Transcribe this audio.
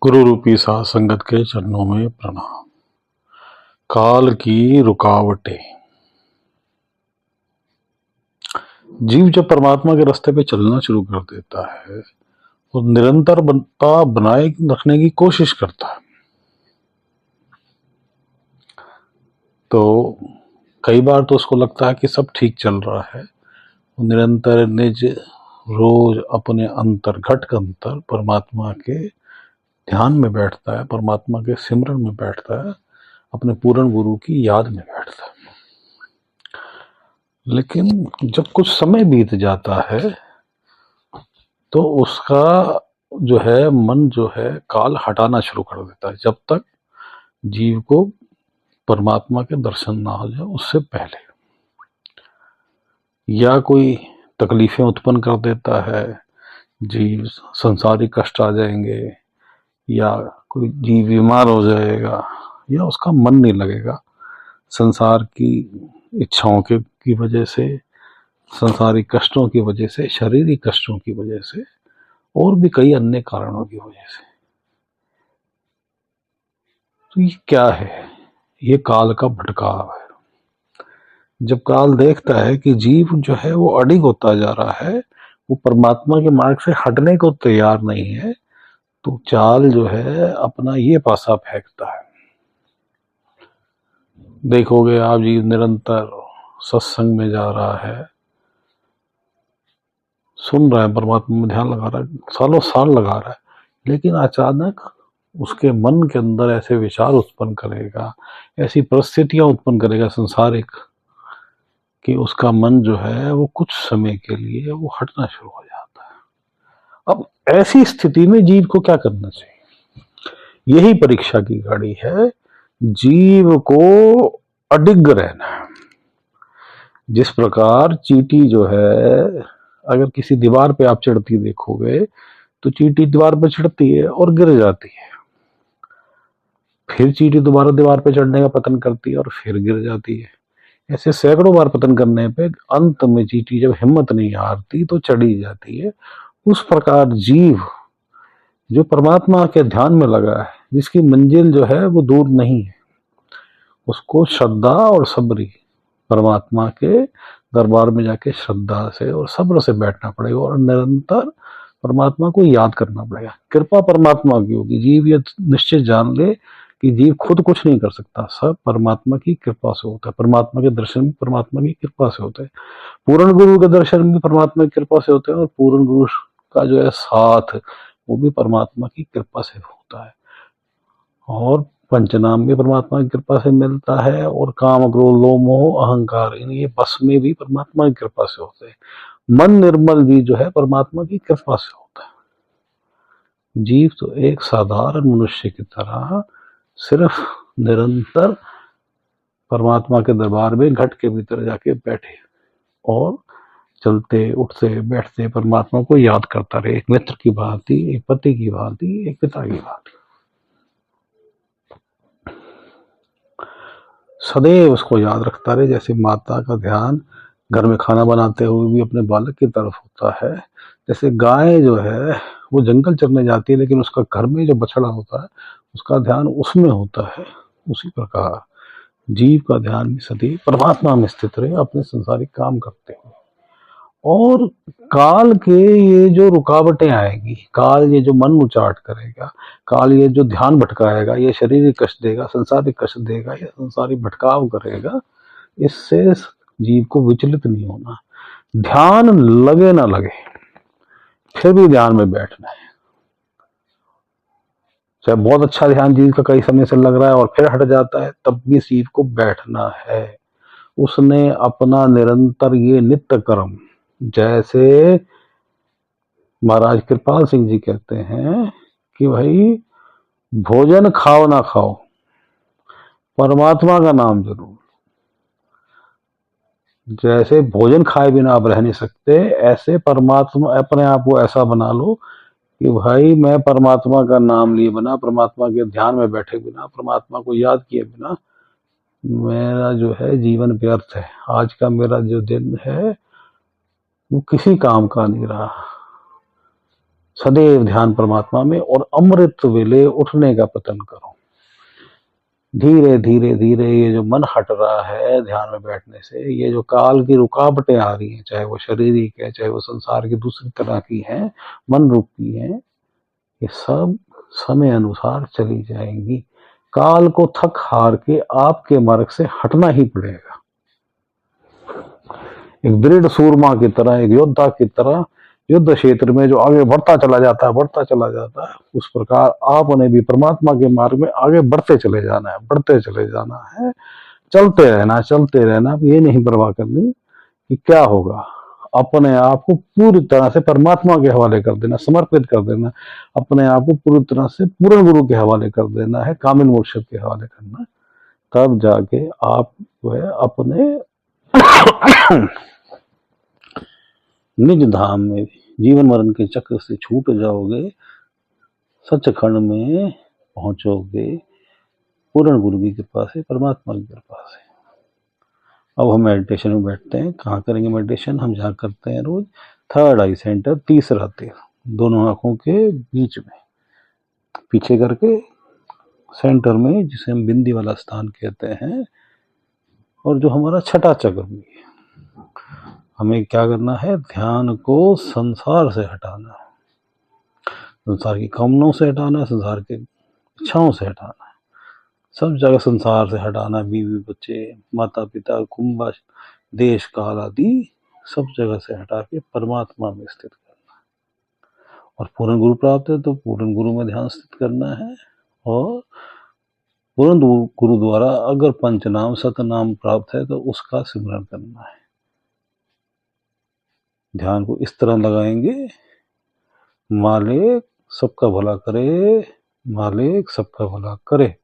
गुरु रूपी साध संगत के चरणों में प्रणाम। काल की रुकावटें। जीव जब परमात्मा के रास्ते पे चलना शुरू कर देता है वो निरंतर बनता बनाए रखने की कोशिश करता है। तो कई बार तो उसको लगता है कि सब ठीक चल रहा है, वो निरंतर निज रोज अपने अंतर घट अंतर परमात्मा के ध्यान में बैठता है, परमात्मा के सिमरन में बैठता है, अपने पूर्ण गुरु की याद में बैठता है। लेकिन जब कुछ समय बीत जाता है तो उसका जो है मन जो है काल हटाना शुरू कर देता है, जब तक जीव को परमात्मा के दर्शन ना हो जाए उससे पहले। या कोई तकलीफें उत्पन्न कर देता है, जीव संसारिक कष्ट आ जाएंगे, या कोई जीव बीमार हो जाएगा, या उसका मन नहीं लगेगा संसार की इच्छाओं के की वजह से, संसारिक कष्टों की वजह से, शारीरिक कष्टों की वजह से, और भी कई अन्य कारणों की वजह से। तो ये क्या है? ये काल का भटकाव है। जब काल देखता है कि जीव जो है वो अडिग होता जा रहा है, वो परमात्मा के मार्ग से हटने को तैयार नहीं है, तो चाल जो है अपना ये पासा फेंकता है। देखोगे आप, जीव निरंतर सत्संग में जा रहा है, सुन रहा है, परमात्मा में ध्यान लगा रहा है, सालों साल लगा रहा है, लेकिन अचानक उसके मन के अंदर ऐसे विचार उत्पन्न करेगा, ऐसी परिस्थितियां उत्पन्न करेगा संसारिक, कि उसका मन जो है वो कुछ समय के लिए वो हटना शुरू हो जाता है। अब ऐसी स्थिति में जीव को क्या करना चाहिए? यही परीक्षा की घड़ी है। जीव को अडिग रहना है। जिस प्रकार चींटी जो है, अगर किसी दीवार पे आप चढ़ती देखोगे तो चींटी दीवार पे चढ़ती है और गिर जाती है, फिर चींटी दोबारा दीवार पे चढ़ने का पतन करती है और फिर गिर जाती है। ऐसे सैकड़ों बार पतन करने पे अंत में चींटी जब हिम्मत नहीं हारती तो चढ़ी जाती है। उस प्रकार जीव जो परमात्मा के ध्यान में लगा है, जिसकी मंजिल जो है वो दूर नहीं है, उसको श्रद्धा और सब्री, परमात्मा के दरबार में जाके श्रद्धा से और सब्र से बैठना पड़ेगा और निरंतर परमात्मा को याद करना पड़ेगा। कृपा परमात्मा की होगी। जीव ये निश्चित जान ले कि जीव खुद कुछ नहीं कर सकता, सब परमात्मा की कृपा से होता है। परमात्मा के दर्शन भी परमात्मा की कृपा से होते हैं, पूर्ण गुरु के दर्शन भी परमात्मा की कृपा से होते हैं, और पूर्ण गुरु का जो है साथ वो भी परमात्मा की कृपा से होता है। और पंचनाम भी परमात्मा की कृपा से मिलता है, और काम क्रोध लोभ मोह अहंकार इन ये बस में भी परमात्मा की कृपा से होते हैं। मन निर्मल भी जो है परमात्मा की कृपा से होता है। जीव तो एक साधारण मनुष्य की तरह सिर्फ निरंतर परमात्मा के दरबार में घट के भीतर जाके बैठे और चलते उठते बैठते परमात्मा को याद करता रहे, एक मित्र की भांति, एक पति की भांति, एक पिता की भांति। सदैव उसको याद रखता रहे, जैसे माता का ध्यान घर में खाना बनाते हुए भी अपने बालक की तरफ होता है, जैसे गाय जो है वो जंगल चरने जाती है लेकिन उसका घर में जो बछड़ा होता है उसका ध्यान उसमें होता है, उसी प्रकार जीव का ध्यान भी सदैव परमात्मा में स्थित रहे, अपने संसारिक काम करते हुए। और काल के ये जो रुकावटें आएगी, काल ये जो मन उचाट करेगा, काल ये जो ध्यान भटकाएगा, ये शारीरिक कष्ट देगा, संसारिक कष्ट देगा, या संसारिक भटकाव करेगा, इससे जीव को विचलित नहीं होना। ध्यान लगे ना लगे, फिर भी ध्यान में बैठना है। चाहे बहुत अच्छा ध्यान जीव का कई समय से लग रहा है और फिर हट जाता है, तब भी जीव को बैठना है। उसने अपना निरंतर ये नित्य कर्म, जैसे महाराज कृपाल सिंह जी कहते हैं कि भाई भोजन खाओ ना खाओ, परमात्मा का नाम जरूर। जैसे भोजन खाए बिना आप रह नहीं सकते, ऐसे परमात्मा अपने आप को ऐसा बना लो कि भाई मैं परमात्मा का नाम लिए बिना, परमात्मा के ध्यान में बैठे बिना, परमात्मा को याद किए बिना मेरा जो है जीवन व्यर्थ है। आज का मेरा जो दिन है वो किसी काम का नहीं रहा। सदैव ध्यान परमात्मा में, और अमृत वेले उठने का पतन करो। धीरे धीरे धीरे ये जो मन हट रहा है ध्यान में बैठने से, ये जो काल की रुकावटें आ रही हैं, चाहे वो शारीरिक है, चाहे वो संसार की दूसरी तरह की हैं, मन रूपी हैं, ये सब समय अनुसार चली जाएंगी। काल को थक हार के आपके मार्ग से हटना ही पड़ेगा। एक दृढ़ सूरमा की तरह, एक योद्धा की तरह युद्ध क्षेत्र में जो आगे बढ़ता चला जाता है, बढ़ता चला जाता है, उस प्रकार आपने भी परमात्मा के मार्ग में आगे बढ़ते चले जाना है, बढ़ते चले जाना है। चलते रहना, ये नहीं परवाह करनी कि क्या होगा। अपने आप को पूरी तरह से परमात्मा के हवाले कर देना, समर्पित कर देना, अपने आप को पूरी तरह से पूर्ण गुरु के हवाले कर देना है, कामिल मुर्शिद के हवाले करना। तब जाके आप जो है अपने निज धाम में जीवन मरण के चक्र से छूट जाओगे, सचखंड में पहुंचोगे, पूर्ण गुरु की कृपा से, परमात्मा की कृपा से। अब हम मेडिटेशन में बैठते हैं। कहाँ करेंगे मेडिटेशन? हम जहाँ करते हैं रोज, थर्ड आई सेंटर, तीसरा तीर, दोनों आंखों के बीच में, पीछे करके सेंटर में, जिसे हम बिंदी वाला स्थान कहते हैं, और जो हमारा छठा चक्र भी है। हमें क्या करना है? ध्यान को संसार से हटाना है, संसार की कामनाओं से हटाना है, संसार के इच्छाओं से हटाना है, सब जगह संसार से हटाना, बीवी बच्चे, माता पिता, कुंभ, देश काल आदि सब जगह से हटा के परमात्मा में स्थित करना है। और पूर्ण गुरु प्राप्त है तो पूर्ण गुरु में ध्यान स्थित करना है, और पूर्ण गुरु द्वारा अगर पंचनाम सतनाम प्राप्त है तो उसका सिमरन करना है। ध्यान को इस तरह लगाएंगे, मालिक सबका भला करे, मालिक सबका भला करे।